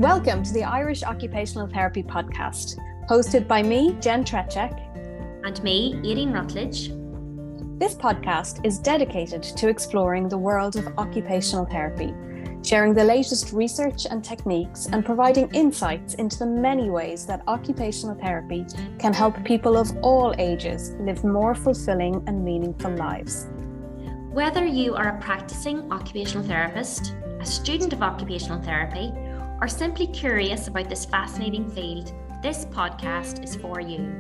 Welcome to the Irish Occupational Therapy podcast, hosted by me, Jen Trechek. And me, Irene Rutledge. This podcast is dedicated to exploring the world of occupational therapy, sharing the latest research and techniques and providing insights into the many ways that occupational therapy can help people of all ages live more fulfilling and meaningful lives. Whether you are a practicing occupational therapist, a student of occupational therapy, or simply curious about this fascinating field, this podcast is for you.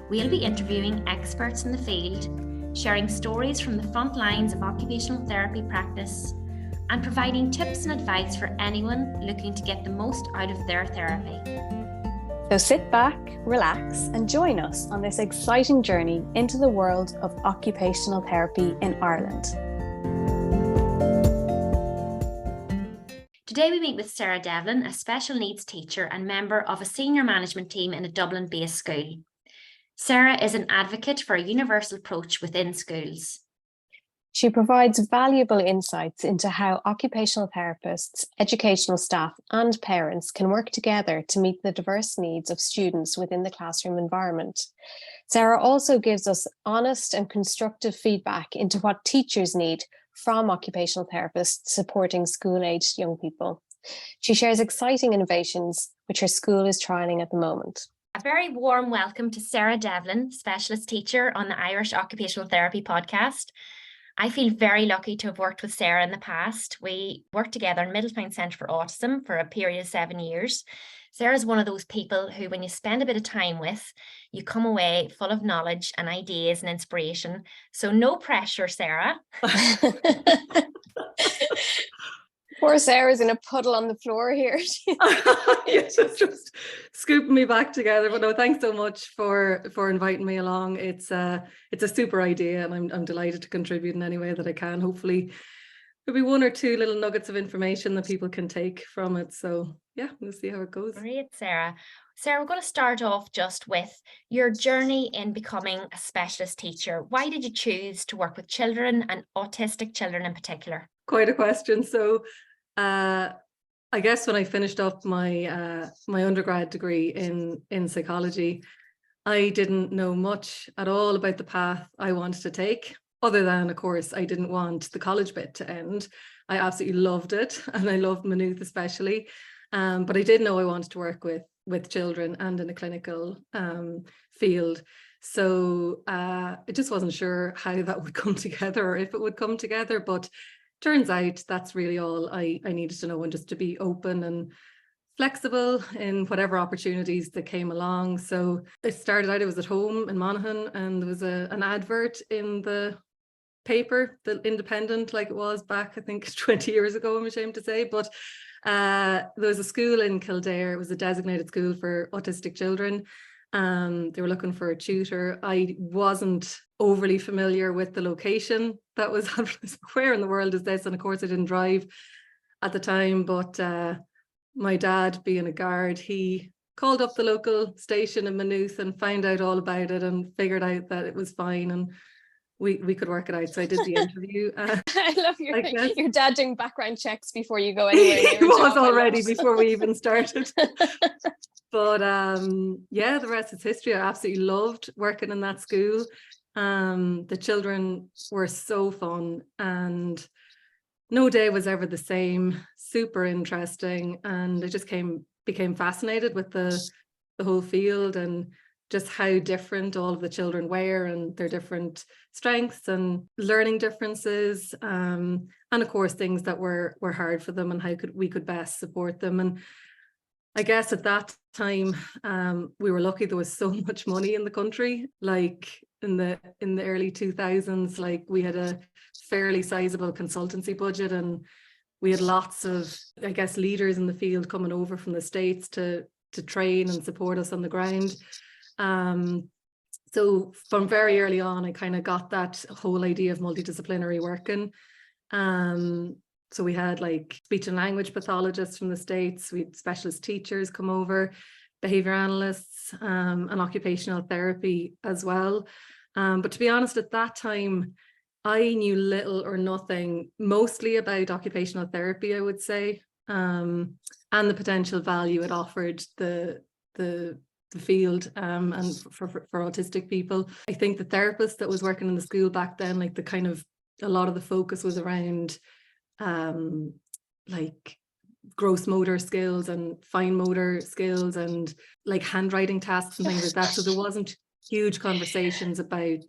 We'll be interviewing experts in the field, sharing stories from the front lines of occupational therapy practice, and providing tips and advice for anyone looking to get the most out of their therapy. So sit back, relax, and join us on this exciting journey into the world of occupational therapy in Ireland. Today we meet with Sarah Devlin, a special needs teacher and member of a senior management team in a Dublin-based school. Sarah is an advocate for a universal approach within schools. She provides valuable insights into how occupational therapists, educational staff, and parents can work together to meet the diverse needs of students within the classroom environment. Sarah also gives us honest and constructive feedback into what teachers need from occupational therapists supporting school-aged young people. She shares exciting innovations which her school is trialling at the moment. A very warm welcome to Sarah Devlin, specialist teacher on the Irish Occupational Therapy podcast. I feel very lucky to have worked with Sarah in the past. We worked together in Middletown Centre for Autism for a period of 7 years. Sarah's one of those people who, when you spend a bit of time with, you come away full of knowledge and ideas and inspiration. So no pressure, Sarah. Poor Sarah's in a puddle on the floor here. Yes, it's just scooping me back together. But no, thanks so much for inviting me along. It's a super idea, and I'm delighted to contribute in any way that I can. Hopefully there'll be one or two little nuggets of information that people can take from it. So yeah, we'll see how it goes. Great, Sarah. Sarah, we're going to start off just with your journey in becoming a specialist teacher. Why did you choose to work with children and autistic children in particular? Quite a question. So I guess when I finished up my my undergrad degree in psychology, I didn't know much at all about the path I wanted to take, other than, of course, I didn't want the college bit to end. I absolutely loved it, and I loved Maynooth especially. But I did know I wanted to work with children and in a clinical field. So I just wasn't sure how that would come together, or if it would come together. But turns out that's really all I needed to know, and just to be open and flexible in whatever opportunities that came along. So it started out, I was at home in Monaghan, and there was an advert in the paper, the Independent, like it was back, I think 20 years ago, I'm ashamed to say. But there was a school in Kildare. It was a designated school for autistic children. They were looking for a tutor. I wasn't overly familiar with the location. That was, where in the world is this? And of course I didn't drive at the time, but my dad, being a guard, he called up the local station in Maynooth and found out all about it and figured out that it was fine, and we could work it out. So I did the interview. I love your dad doing background checks before you go anywhere. It was already before we even started. But yeah, the rest is history. I absolutely loved working in that school. The children were so fun, and no day was ever the same. Super interesting, and I just became fascinated with the whole field, and just how different all of the children were, and their different strengths and learning differences, and of course things that were hard for them, and how we could best support them. And I guess at that time we were lucky there was so much money in the country. Like in the early 2000s, like we had a fairly sizable consultancy budget, and we had lots of, I guess, leaders in the field coming over from the States to train and support us on the ground. So from very early on, I kind of got that whole idea of multidisciplinary working. So we had like speech and language pathologists from the States, we had specialist teachers come over, behavior analysts, and occupational therapy as well. But to be honest, at that time, I knew little or nothing, mostly about occupational therapy, I would say. and the potential value it offered the field and for autistic people. I think the therapist that was working in the school back then, like a lot of the focus was around like gross motor skills and fine motor skills and like handwriting tasks and things like that. So there wasn't huge conversations about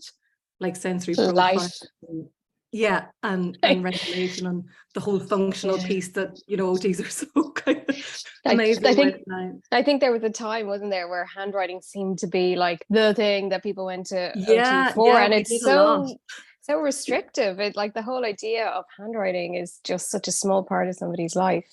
like sensory profile. Yeah, and regulation and the whole functional piece that, you know, OTs are so kind of amazing. I think there was a time, wasn't there, where handwriting seemed to be like the thing that people went to OT for, and it's so restrictive. It, like, the whole idea of handwriting is just such a small part of somebody's life.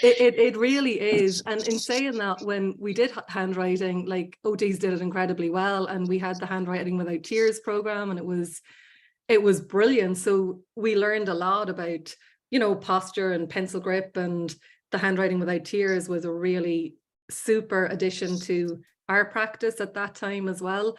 It really is. And in saying that, when we did handwriting, like OTs did it incredibly well, and we had the Handwriting Without Tears program, and it was brilliant. So we learned a lot about, you know, posture and pencil grip, and the Handwriting Without Tears was a really super addition to our practice at that time as well.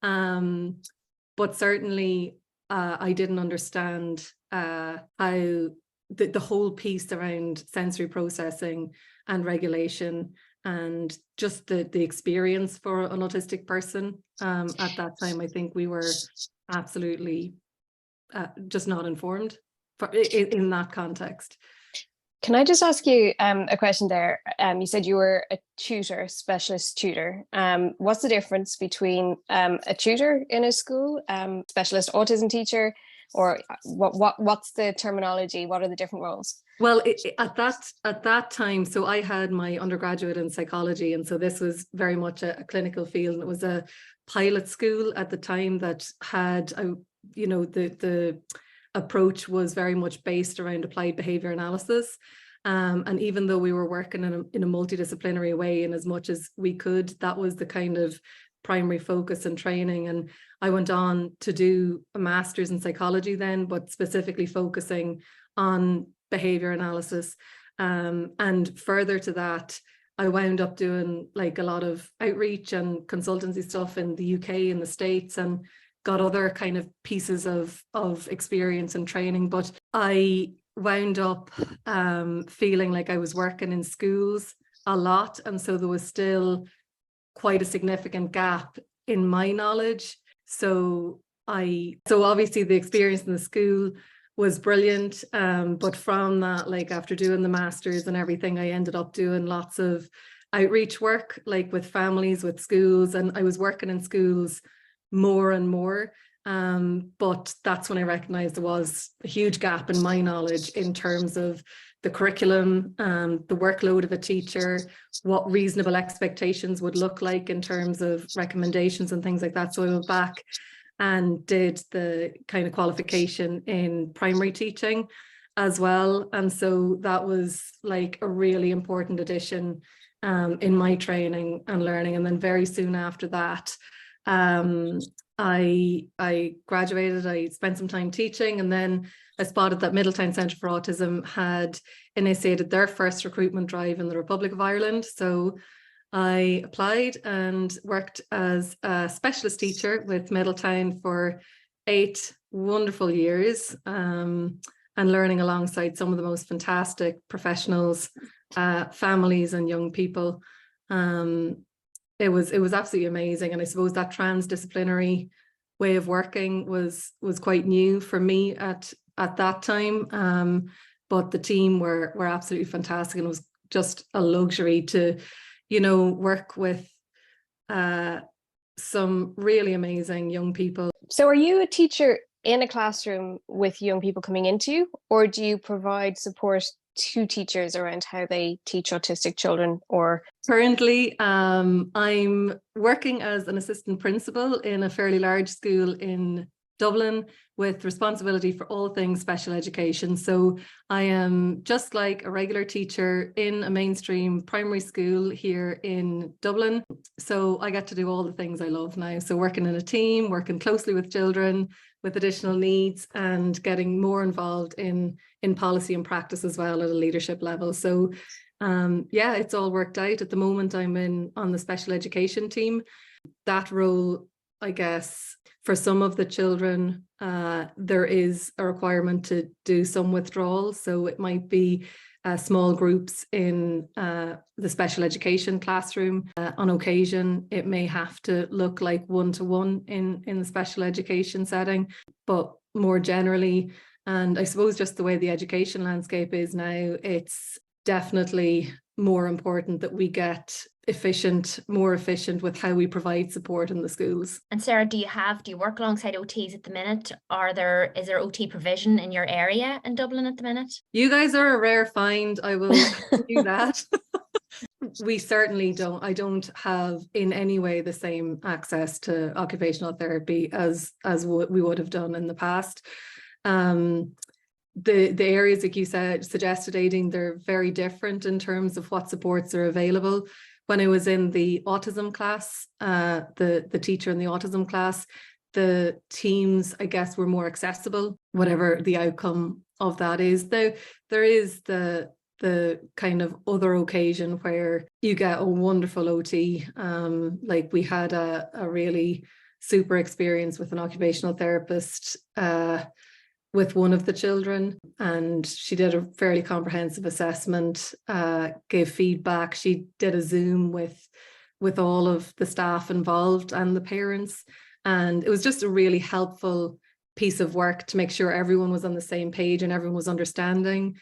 But certainly I didn't understand how the whole piece around sensory processing and regulation and just the experience for an autistic person at that time. I think we were absolutely just not informed in that context. Can I just ask you a question there? You said you were a tutor, specialist tutor. What's the difference between a tutor in a school, specialist autism teacher, or what's the terminology? What are the different roles? Well, at that time, so I had my undergraduate in psychology, and so this was very much a clinical field. It was a pilot school at the time that had, you know, the approach was very much based around applied behavior analysis. And even though we were working in a multidisciplinary way, in as much as we could, that was the kind of primary focus and training. And I went on to do a master's in psychology then, but specifically focusing on behavior analysis. And further to that, I wound up doing like a lot of outreach and consultancy stuff in the UK and the States, and got other kind of pieces of experience and training. But I wound up feeling like I was working in schools a lot, and so there was still quite a significant gap in my knowledge. So obviously the experience in the school was brilliant, but from that, like after doing the masters and everything, I ended up doing lots of outreach work, like with families, with schools, and I was working in schools more and more. But that's when I recognized there was a huge gap in my knowledge in terms of the curriculum, the workload of a teacher, what reasonable expectations would look like in terms of recommendations and things like that. So I went back and did the kind of qualification in primary teaching as well. And so that was like a really important addition in my training and learning. And then very soon after that, I graduated, I spent some time teaching, and then I spotted that Middletown Centre for Autism had initiated their first recruitment drive in the Republic of Ireland. So I applied and worked as a specialist teacher with Middletown for 8 wonderful years, and learning alongside some of the most fantastic professionals, families and young people. It was absolutely amazing. And I suppose that transdisciplinary way of working was quite new for me at that time. But the team were absolutely fantastic, and it was just a luxury to, you know, work with some really amazing young people. So are you a teacher in a classroom with young people coming into you, or do you provide support to teachers around how they teach autistic children? Or currently I'm working as an assistant principal in a fairly large school in Dublin with responsibility for all things special education. So I am just like a regular teacher in a mainstream primary school here in Dublin. So I get to do all the things I love now. So working in a team, working closely with children with additional needs, and getting more involved in policy and practice as well at a leadership level. So yeah, it's all worked out. At the moment, I'm on the special education team. That role, I guess, for some of the children there is a requirement to do some withdrawal. So it might be small groups in the special education classroom. On occasion, it may have to look like one-to-one in the special education setting, but more generally, and I suppose just the way the education landscape is now, it's definitely more important that we get more efficient with how we provide support in the schools. And Sarah, do you work alongside OTs at the minute? Is there OT provision in your area in Dublin at the minute? You guys are a rare find, I will do that. We certainly don't. I don't have in any way the same access to occupational therapy as what we would have done in the past. The areas, like you suggested, Aideen, they're very different in terms of what supports are available. When I was in the autism class, the teacher in the autism class, the teams, I guess, were more accessible, whatever the outcome of that is. There is the kind of other occasion where you get a wonderful OT. Like we had a really super experience with an occupational therapist with one of the children, and she did a fairly comprehensive assessment, gave feedback. She did a Zoom with all of the staff involved and the parents, and it was just a really helpful piece of work to make sure everyone was on the same page and everyone was understanding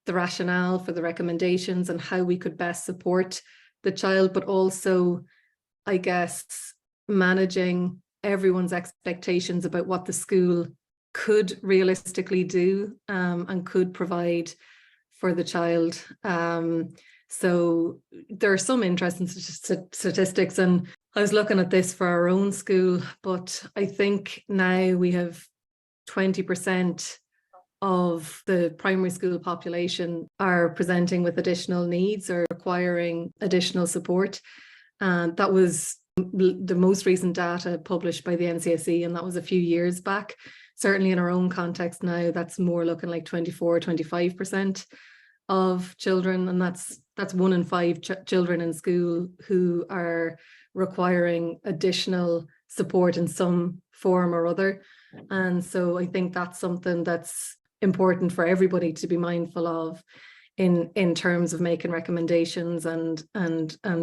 the rationale for the recommendations and how we could best support the child, but also, I guess, managing everyone's expectations about what the school could realistically do and could provide for the child. So there are some interesting statistics, and I was looking at this for our own school, but I think now we have 20% of the primary school population are presenting with additional needs or requiring additional support. And that was the most recent data published by the NCSE, and that was a few years back. Certainly in our own context now, that's more looking like 25% of children, and that's 1 in 5 children in school who are requiring additional support in some form or other. And so I think that's something that's important for everybody to be mindful of in terms of making recommendations and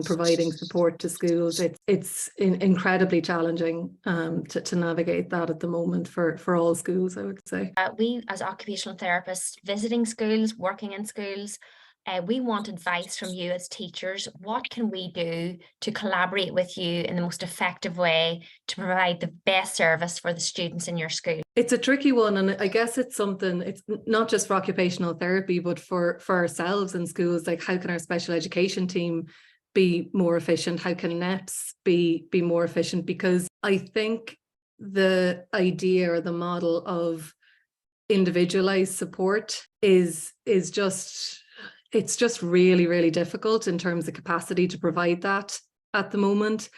providing support to schools. It's incredibly challenging to navigate that at the moment for all schools, I would say. We as occupational therapists visiting schools, working in schools, we want advice from you as teachers. What can we do to collaborate with you in the most effective way to provide the best service for the students in your school? It's a tricky one, and I guess it's not just for occupational therapy, but for ourselves in schools. Like, how can our special education team be more efficient? How can NEPs be more efficient? Because I think the idea or the model of individualized support is just really, really difficult in terms of capacity to provide that at the moment.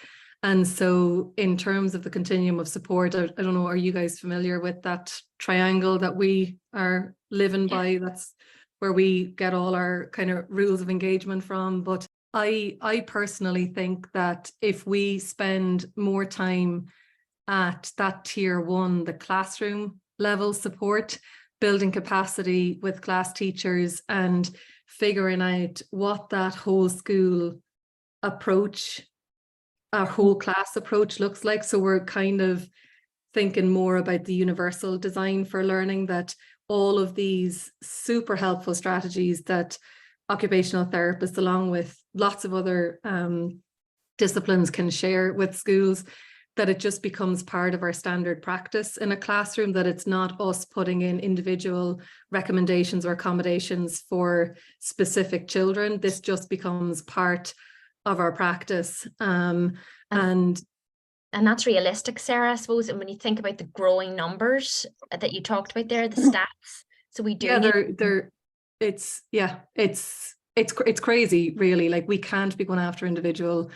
And so in terms of the continuum of support, I don't know, are you guys familiar with that triangle that we are living by? That's where we get all our kind of rules of engagement from. But I personally think that if we spend more time at that tier 1, the classroom level support, building capacity with class teachers and figuring out what that whole school approach, our whole class approach looks like. So we're kind of thinking more about the universal design for learning, that all of these super helpful strategies that occupational therapists, along with lots of other disciplines, can share with schools, that it just becomes part of our standard practice in a classroom, that it's not us putting in individual recommendations or accommodations for specific children. This just becomes part of our practice. And that's realistic, Sarah, I suppose. And when you think about the growing numbers that you talked about there, the stats, so we do. Yeah, it's crazy, really. Like, we can't be going after individual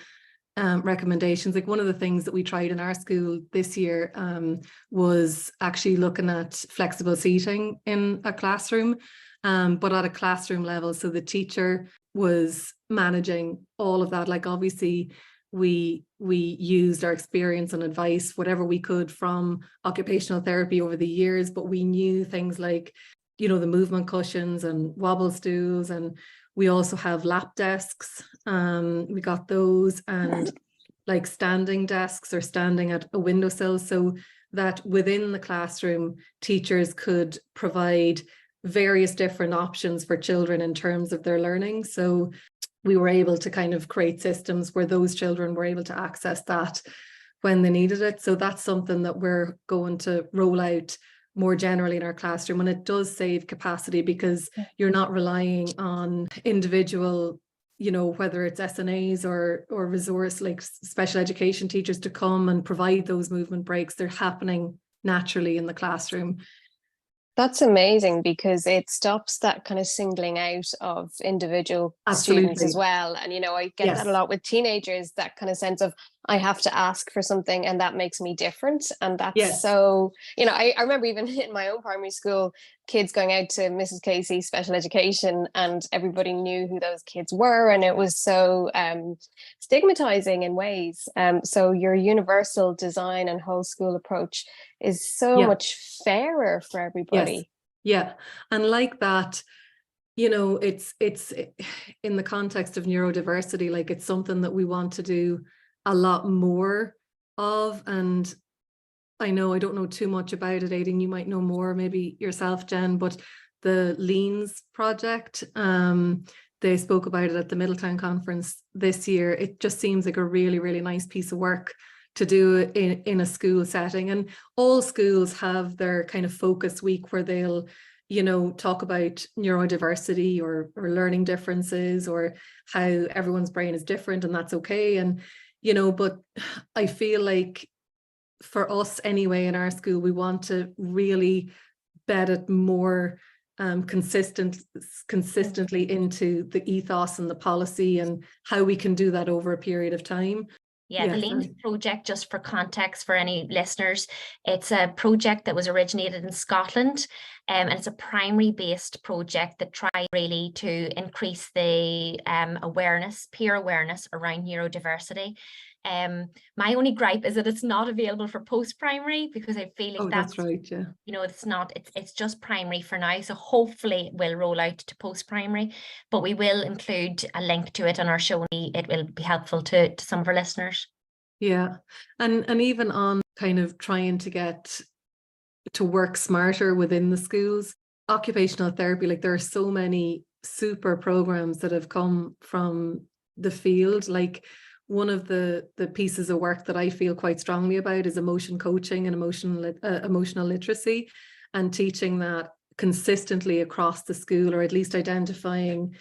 recommendations. Like, one of the things that we tried in our school this year was actually looking at flexible seating in a classroom, but at a classroom level. So the teacher was managing all of that. Like, obviously we used our experience and advice, whatever we could, from occupational therapy over the years, but we knew things like, the movement cushions and wobble stools, and we also have lap desks. We got those, and like standing desks or standing at a windowsill, so that within the classroom, teachers could provide various different options for children in terms of their learning. So we were able to kind of create systems where those children were able to access that when they needed it. So that's something that we're going to roll out more generally in our classroom, and it does save capacity because you're not relying on individual, whether it's SNAs or resource like special education teachers to come and provide those movement breaks. They're happening naturally in the classroom. That's amazing, because it stops that kind of singling out of individual students as well. And, I get that a lot with teenagers, that kind of sense of, I have to ask for something and that makes me different. And that's so, I remember even in my own primary school, kids going out to Mrs. Casey's special education, and everybody knew who those kids were. And it was so stigmatizing in ways. So your universal design and whole school approach is so much fairer for everybody. Yeah. And like that, it's in the context of neurodiversity, like it's something that we want to do a lot more of. And I don't know too much about it, Aidan, you might know more, maybe yourself, Jen, but the Leans project, they spoke about it at the Middletown conference this year. It just seems like a really, really nice piece of work to do in a school setting. And all schools have their kind of focus week where they'll, talk about neurodiversity or learning differences, or how everyone's brain is different, and that's okay. And, but I feel like for us anyway, in our school, we want to really bed it more consistently into the ethos and the policy, and how we can do that over a period of time. The Leans project, just for context for any listeners, it's a project that was originated in Scotland, and it's a primary-based project that tried really to increase the peer awareness around neurodiversity. My only gripe is that it's not available for post-primary, because I feel like that's right, it's just primary for now. So hopefully it will roll out to post-primary, but we will include a link to it on our show. It will be helpful to some of our listeners. Yeah, and even on kind of trying to get to work smarter within the schools, occupational therapy, like there are so many super programs that have come from the field. Like one of the pieces of work that I feel quite strongly about is emotion coaching and emotional literacy, and teaching that consistently across the school, or at least identifying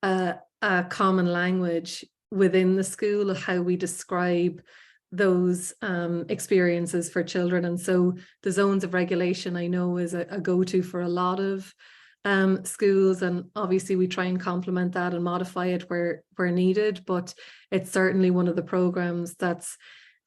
a common language within the school of how we describe those experiences for children. And so the zones of regulation, I know, is a go-to for a lot of schools, and obviously we try and complement that and modify it where needed, but it's certainly one of the programs that's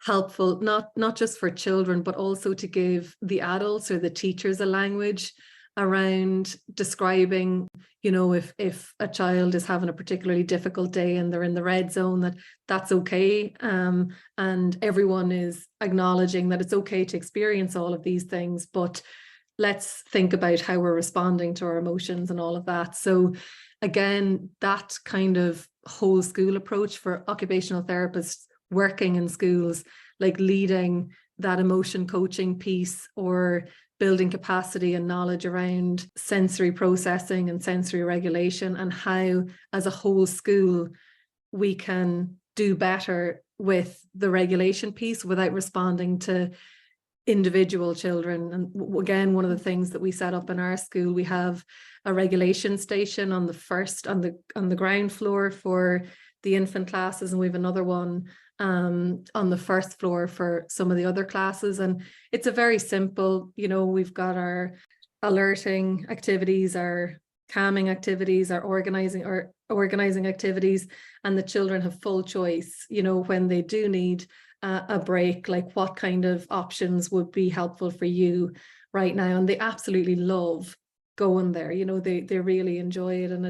helpful, not just for children, but also to give the adults or the teachers a language around describing, if a child is having a particularly difficult day and they're in the red zone, that's okay, and everyone is acknowledging that it's okay to experience all of these things, but let's think about how we're responding to our emotions and all of that. So again, that kind of whole school approach for occupational therapists working in schools, like leading that emotion coaching piece, or building capacity and knowledge around sensory processing and sensory regulation, and how as a whole school we can do better with the regulation piece without responding to individual children. And again, one of the things that we set up in our school, we have a regulation station on the ground floor for the infant classes, and we have another one on the first floor for some of the other classes. And it's a very simple, we've got our alerting activities, our calming activities, our organizing activities, and the children have full choice, when they do need a break, like what kind of options would be helpful for you right now. And they absolutely love going there, they really enjoy it. And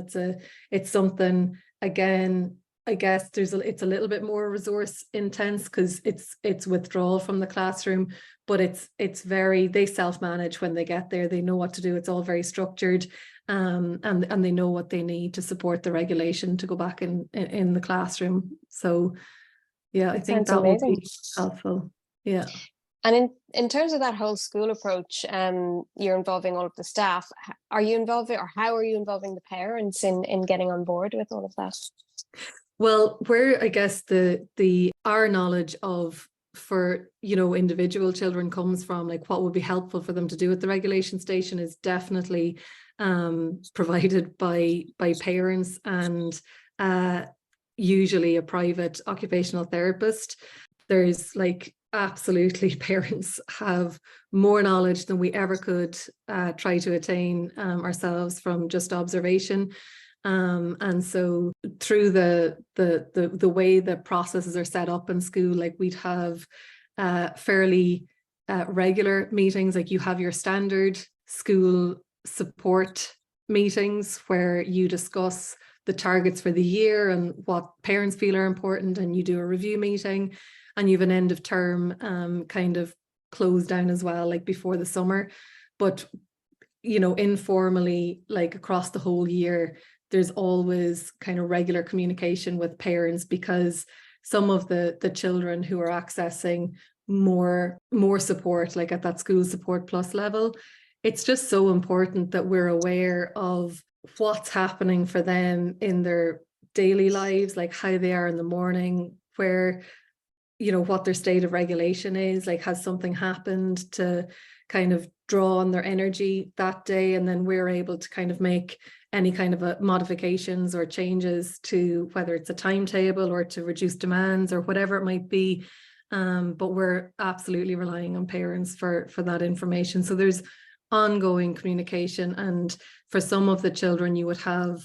it's something, again, I guess it's a little bit more resource intense because it's withdrawal from the classroom, but it's very, they self-manage when they get there. They know what to do. It's all very structured, and they know what they need to support the regulation to go back in the classroom. So yeah, I think that would be helpful. Yeah. And in terms of that whole school approach, you're involving all of the staff. Are you involving, or how are you involving the parents in getting on board with all of that? Well, where I guess our knowledge of, for individual children comes from, like what would be helpful for them to do at the regulation station, is definitely provided by parents, and usually a private occupational therapist. There's like, absolutely, parents have more knowledge than we ever could try to attain ourselves from just observation. And so through the way the processes are set up in school, like we'd have fairly regular meetings. Like you have your standard school support meetings where you discuss the targets for the year and what parents feel are important, and you do a review meeting, and you have an end of term kind of close down as well, like before the summer. But informally, like across the whole year, there's always kind of regular communication with parents, because some of the children who are accessing more support, like at that school support plus level, it's just so important that we're aware of what's happening for them in their daily lives, like how they are in the morning, where what their state of regulation is, like has something happened to kind of draw on their energy that day, and then we're able to kind of make any kind of modifications or changes to whether it's a timetable or to reduce demands or whatever it might be. But we're absolutely relying on parents for that information. So there's ongoing communication, and for some of the children you would have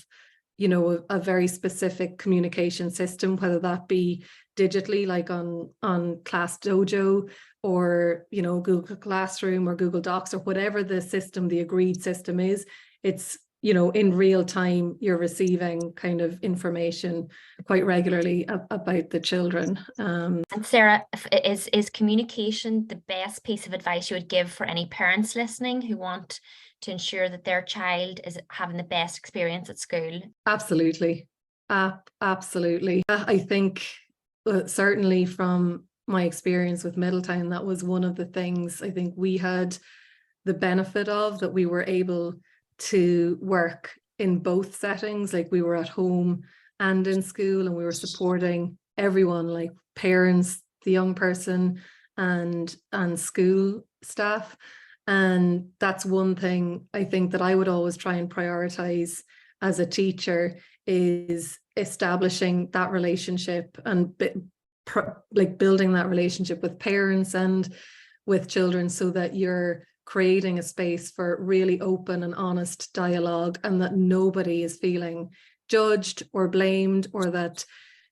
a very specific communication system, whether that be digitally, like on Class Dojo, or Google Classroom or Google Docs, or whatever the system, the agreed system is. It's in real time you're receiving kind of information quite regularly about the children. And Sarah, is communication the best piece of advice you would give for any parents listening who want to ensure that their child is having the best experience at school? Absolutely. Absolutely. I think certainly from my experience with Middletown, that was one of the things I think we had the benefit of, that we were able to work in both settings. Like we were at home and in school, and we were supporting everyone, like parents, the young person, and school staff. And that's one thing I think that I would always try and prioritize as a teacher, is establishing that relationship and like building that relationship with parents and with children, so that you're creating a space for really open and honest dialogue, and that nobody is feeling judged or blamed, or that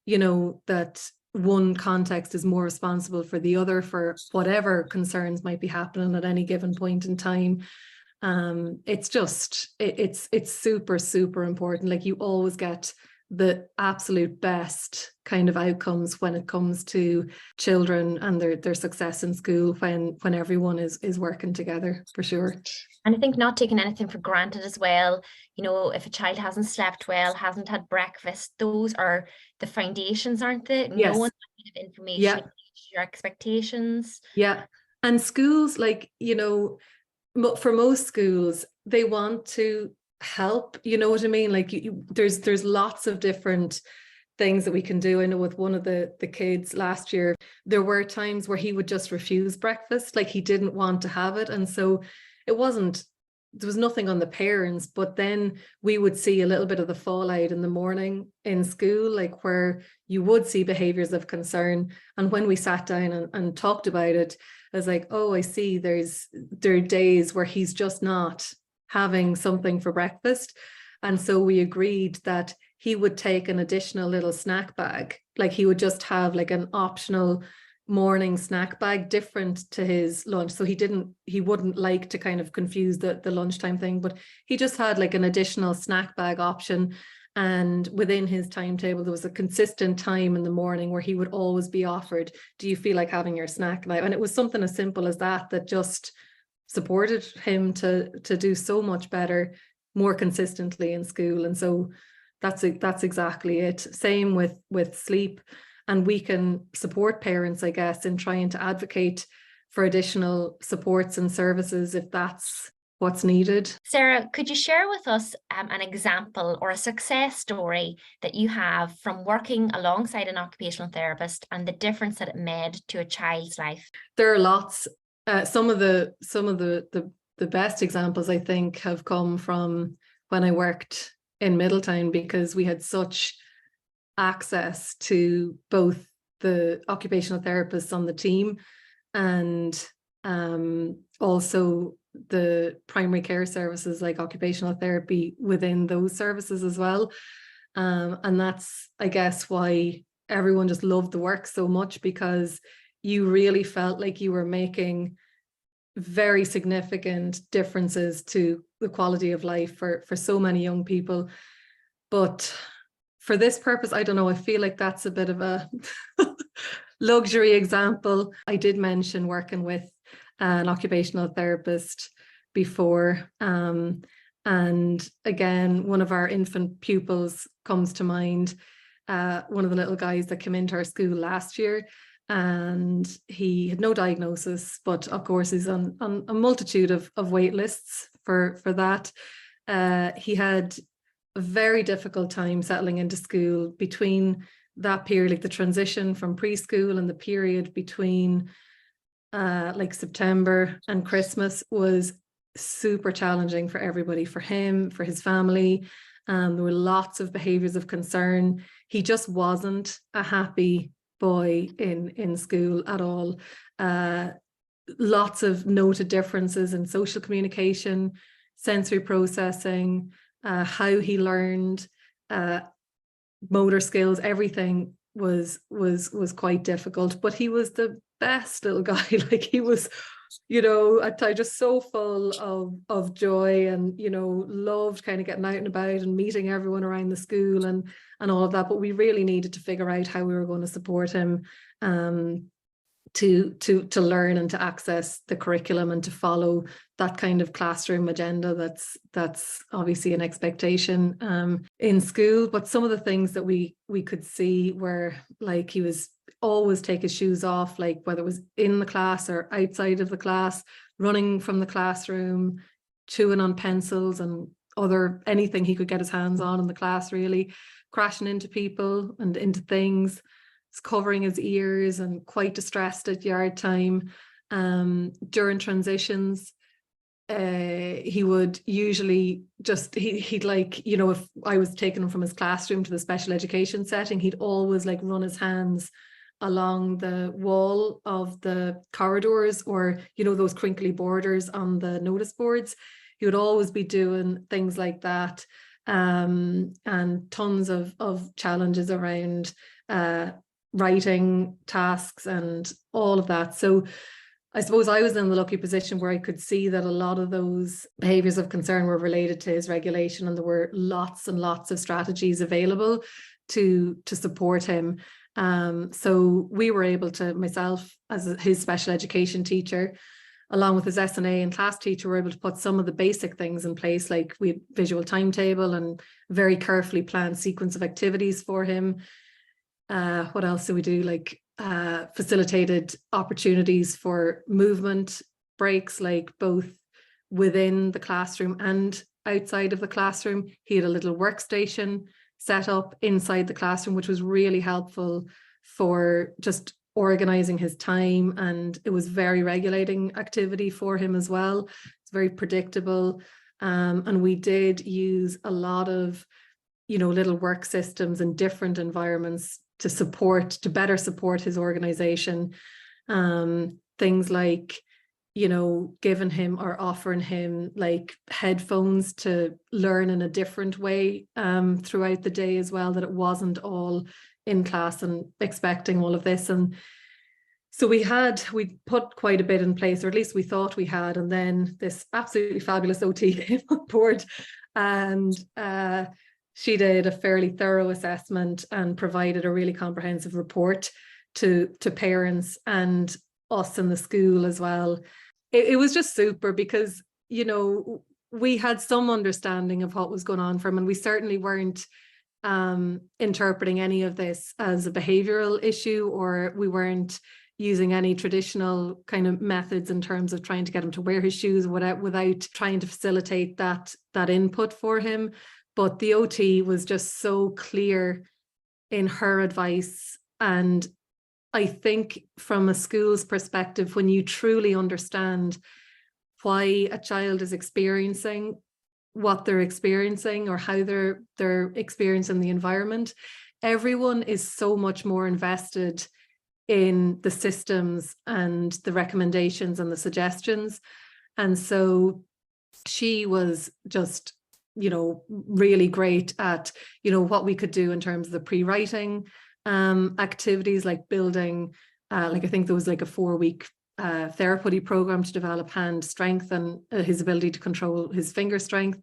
that one context is more responsible for the other for whatever concerns might be happening at any given point in time. It's super important. Like you always get the absolute best kind of outcomes when it comes to children and their success in school, when everyone is working together, for sure. And I think not taking anything for granted as well. If a child hasn't slept well, hasn't had breakfast, those are the foundations, aren't they? Yes. No one kind of information, Yeah. Your expectations. Yeah. And schools, like, for most schools, they want to help, you know what I mean? Like there's lots of different things that we can do. I know with one of the kids last year, there were times where he would just refuse breakfast, like he didn't want to have it. And so there was nothing on the parents, but then we would see a little bit of the fallout in the morning in school, like where you would see behaviors of concern. And when we sat down and talked about it, I was like, oh, I see there are days where he's just not having something for breakfast. And so we agreed that he would take an additional little snack bag. Like he would just have like an optional morning snack bag different to his lunch. So he wouldn't like to kind of confuse the lunchtime thing, but he just had like an additional snack bag option. And within his timetable, there was a consistent time in the morning where he would always be offered, do you feel like having your snack now? And it was something as simple as that just supported him to do so much better, more consistently in school. And so that's exactly it. Same with sleep. And we can support parents, I guess, in trying to advocate for additional supports and services if that's what's needed. Sarah, could you share with us an example or a success story that you have from working alongside an occupational therapist and the difference that it made to a child's life? There are lots. Some of the best examples, I think, have come from when I worked in Middletown, because we had such access to both the occupational therapists on the team and also the primary care services like occupational therapy within those services as well. And that's, I guess, why everyone just loved the work so much, because you really felt like you were making very significant differences to the quality of life for so many young people. But for this purpose, I don't know, I feel like that's a bit of a luxury example. I did mention working with an occupational therapist before. And again, one of our infant pupils comes to mind, one of the little guys that came into our school last year, and he had no diagnosis, but of course he's on a multitude of wait lists for that. He had a very difficult time settling into school between that period, like the transition from preschool and the period between like September and Christmas was super challenging for everybody, for him, for his family. There were lots of behaviors of concern. He just wasn't a happy boy in school at all. Lots of noted differences in social communication, sensory processing, how he learned, motor skills, everything was quite difficult. But he was the best little guy. Like, he was, you know, at times just so full of joy, and, you know, loved kind of getting out and about and meeting everyone around the school and all of that. But we really needed to figure out how we were going to support him to learn and to access the curriculum and to follow that kind of classroom agenda that's obviously an expectation in school. But some of the things that we could see were, like, he was always take his shoes off, like whether it was in the class or outside of the class, running from the classroom, chewing on pencils and anything he could get his hands on in the class, really, crashing into people and into things, covering his ears, and quite distressed at yard time. During transitions, he would usually just, he'd like, you know, if I was taking him from his classroom to the special education setting, he'd always like run his hands along the wall of the corridors, or, you know, those crinkly borders on the notice boards. He would always be doing things like that, and tons of challenges around writing tasks and all of that. So I suppose I was in the lucky position where I could see that a lot of those behaviours of concern were related to his regulation, and there were lots and lots of strategies available to support him. So we were able to, myself as his special education teacher, along with his S&A and class teacher, were able to put some of the basic things in place, like we had visual timetable and very carefully planned sequence of activities for him. What else do we do? Like facilitated opportunities for movement breaks, like both within the classroom and outside of the classroom. He had a little workstation set up inside the classroom, which was really helpful for just organizing his time, and it was very regulating activity for him as well. It's very predictable, and we did use a lot of, you know, little work systems in different environments to better support his organization. Things like, you know, giving him or offering him like headphones to learn in a different way throughout the day as well, that it wasn't all in class and expecting all of this. And so we put quite a bit in place, or at least we thought we had, and then this absolutely fabulous OT came on board, and she did a fairly thorough assessment and provided a really comprehensive report to parents and us in the school as well. It was just super because, you know, we had some understanding of what was going on for him, and we certainly weren't interpreting any of this as a behavioral issue, or we weren't using any traditional kind of methods in terms of trying to get him to wear his shoes without trying to facilitate that input for him. But the OT was just so clear in her advice. And I think from a school's perspective, when you truly understand why a child is experiencing what they're experiencing or how they're experiencing the environment, everyone is so much more invested in the systems and the recommendations and the suggestions. And so she was just, you know, really great at, you know, what we could do in terms of the pre-writing activities, like building, like I think there was like a 4-week therapy program to develop hand strength and his ability to control his finger strength.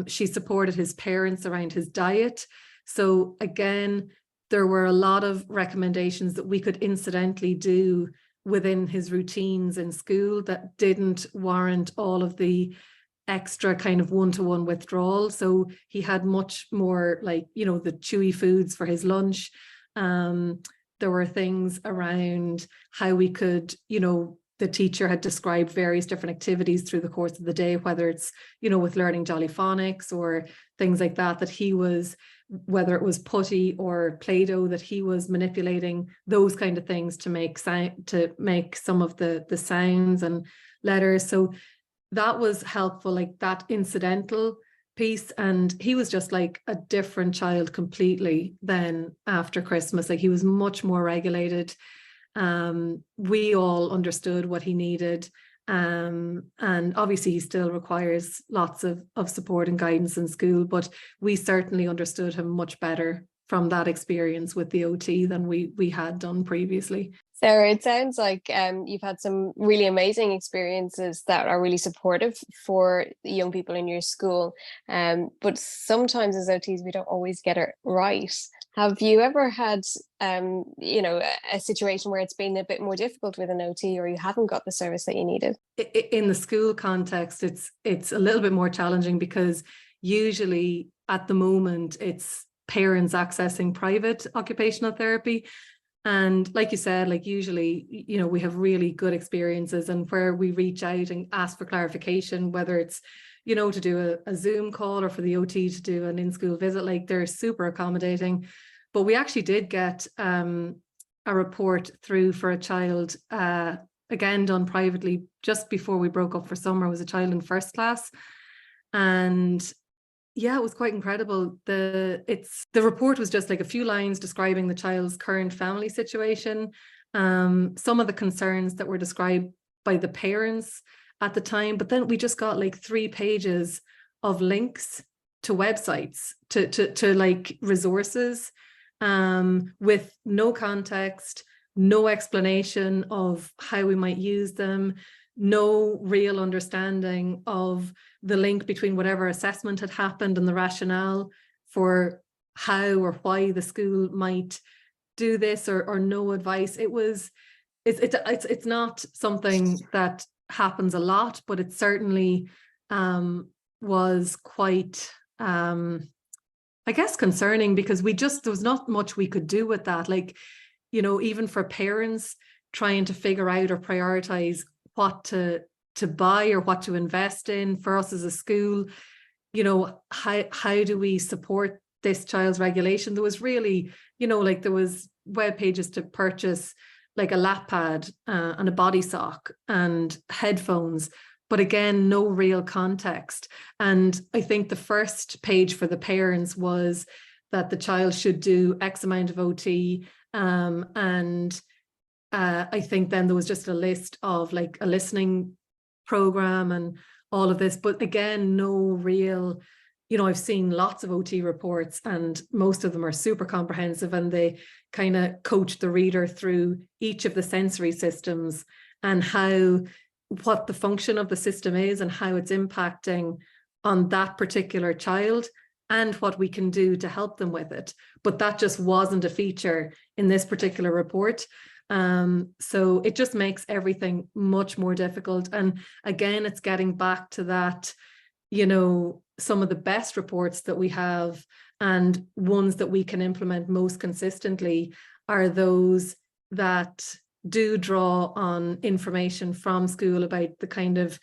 She supported his parents around his diet. So again, there were a lot of recommendations that we could incidentally do within his routines in school that didn't warrant all of the extra kind of one-to-one withdrawal. So he had much more, like, you know, the chewy foods for his lunch. There were things around how we could, you know, the teacher had described various different activities through the course of the day, whether it's, you know, with learning jolly phonics or things like that, that he was, whether it was putty or Play-Doh, that he was manipulating those kind of things to make some of the sounds and letters. So that was helpful, like that incidental piece. And he was just like a different child completely then after Christmas. Like he was much more regulated. We all understood what he needed. And obviously he still requires lots of support and guidance in school, but we certainly understood him much better from that experience with the OT than we had done previously. Sarah, it sounds like you've had some really amazing experiences that are really supportive for the young people in your school. But sometimes as OTs, we don't always get it right. Have you ever had, you know, a situation where it's been a bit more difficult with an OT, or you haven't got the service that you needed? In the school context, it's a little bit more challenging because usually at the moment it's parents accessing private occupational therapy. And like you said, like usually, you know, we have really good experiences, and where we reach out and ask for clarification, whether it's, you know, to do a Zoom call or for the OT to do an in-school visit, like they're super accommodating. But we actually did get a report through for a child, again, done privately just before we broke up for summer. It was a child in first class. And yeah, it was quite incredible. The report was just like a few lines describing the child's current family situation, some of the concerns that were described by the parents at the time, but then we just got like 3 pages of links to websites, to like resources, with no context, no explanation of how we might use them, no real understanding of the link between whatever assessment had happened and the rationale for how or why the school might do this, or no advice. It's not something that happens a lot, but it certainly was quite I guess concerning, because there was not much we could do with that. Like, you know, even for parents trying to figure out or prioritize what to buy or what to invest in, for us as a school, you know, how do we support this child's regulation? There was really, you know, like there was web pages to purchase like a lap pad and a body sock and headphones, but again, no real context. And I think the first page for the parents was that the child should do X amount of OT, and I think then there was just a list of like a listening program and all of this, but again, no real, you know, I've seen lots of OT reports and most of them are super comprehensive, and they kind of coach the reader through each of the sensory systems and what the function of the system is and how it's impacting on that particular child. and what we can do to help them with it. But that just wasn't a feature in this particular report. So it just makes everything much more difficult. And again, it's getting back to that, you know, some of the best reports that we have and ones that we can implement most consistently are those that do draw on information from school about the kind of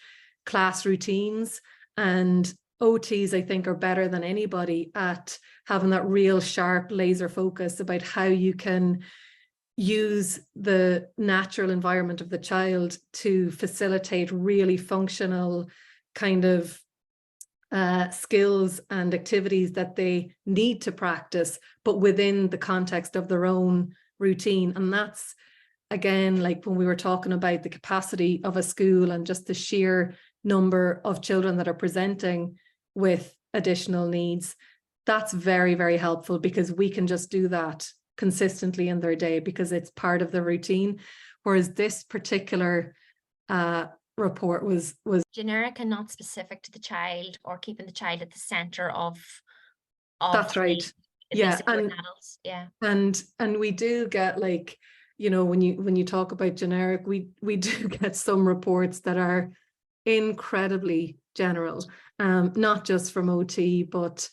class routines. And OTs, I think, are better than anybody at having that real sharp laser focus about how you can use the natural environment of the child to facilitate really functional kind of skills and activities that they need to practice, but within the context of their own routine. And that's, again, like when we were talking about the capacity of a school and just the sheer number of children that are presenting with additional needs, that's very, very helpful, because we can just do that consistently in their day because it's part of the routine. Whereas this particular report was generic and not specific to the child, or keeping the child at the center of that's right. Yeah. And adults. Yeah. And we do get, like, you know, when you talk about generic, we do get some reports that are incredibly general, not just from OT, but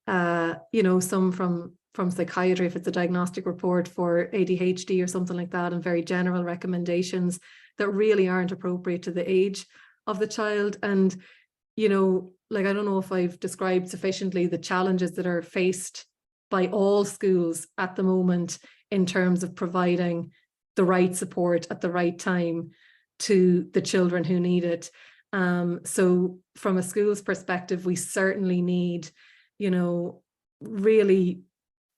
you know, some from psychiatry, if it's a diagnostic report for ADHD or something like that, and very general recommendations that really aren't appropriate to the age of the child. And, you know, like, I don't know if I've described sufficiently the challenges that are faced by all schools at the moment in terms of providing the right support at the right time to the children who need it. So from a school's perspective, we certainly need, you know, really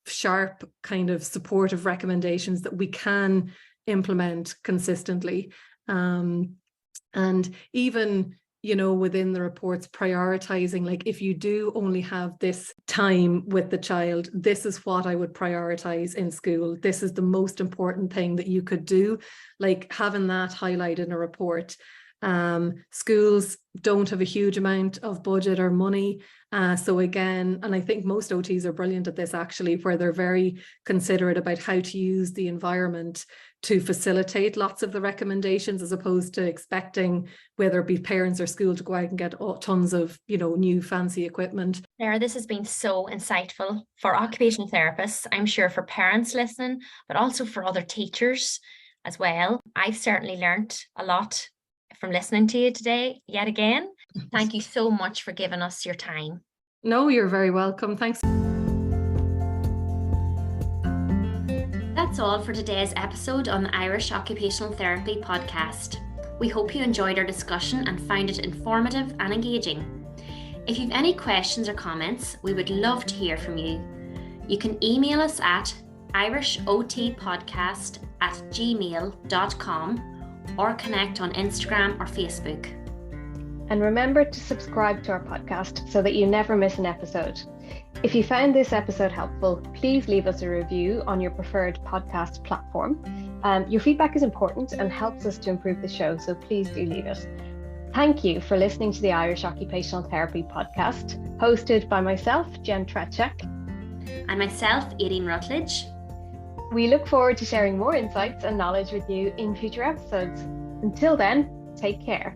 sharp kind of supportive recommendations that we can implement consistently. And even, you know, within the reports, prioritizing, like, if you do only have this time with the child, this is what I would prioritize in school. This is the most important thing that you could do, like having that highlighted in a report. Schools don't have a huge amount of budget or money. So again, and I think most OTs are brilliant at this actually, where they're very considerate about how to use the environment to facilitate lots of the recommendations, as opposed to expecting, whether it be parents or school, to go out and get tons of, you know, new fancy equipment. Sarah, this has been so insightful for occupational therapists, I'm sure for parents listening, but also for other teachers as well. I've certainly learned a lot from listening to you today, yet again. Thank you so much for giving us your time. No, you're very welcome. Thanks. That's all for today's episode on the Irish Occupational Therapy podcast. We hope you enjoyed our discussion and found it informative and engaging. If you've any questions or comments, we would love to hear from you. You can email us at irishotpodcast@gmail.com or connect on Instagram or Facebook. And remember to subscribe to our podcast so that you never miss an episode. If you found this episode helpful, please leave us a review on your preferred podcast platform. Your feedback is important and helps us to improve the show, so please do leave it. Thank you for listening to the Irish Occupational Therapy podcast, hosted by myself, Jen Trechak. And myself, Aileen Rutledge. We look forward to sharing more insights and knowledge with you in future episodes. Until then, take care.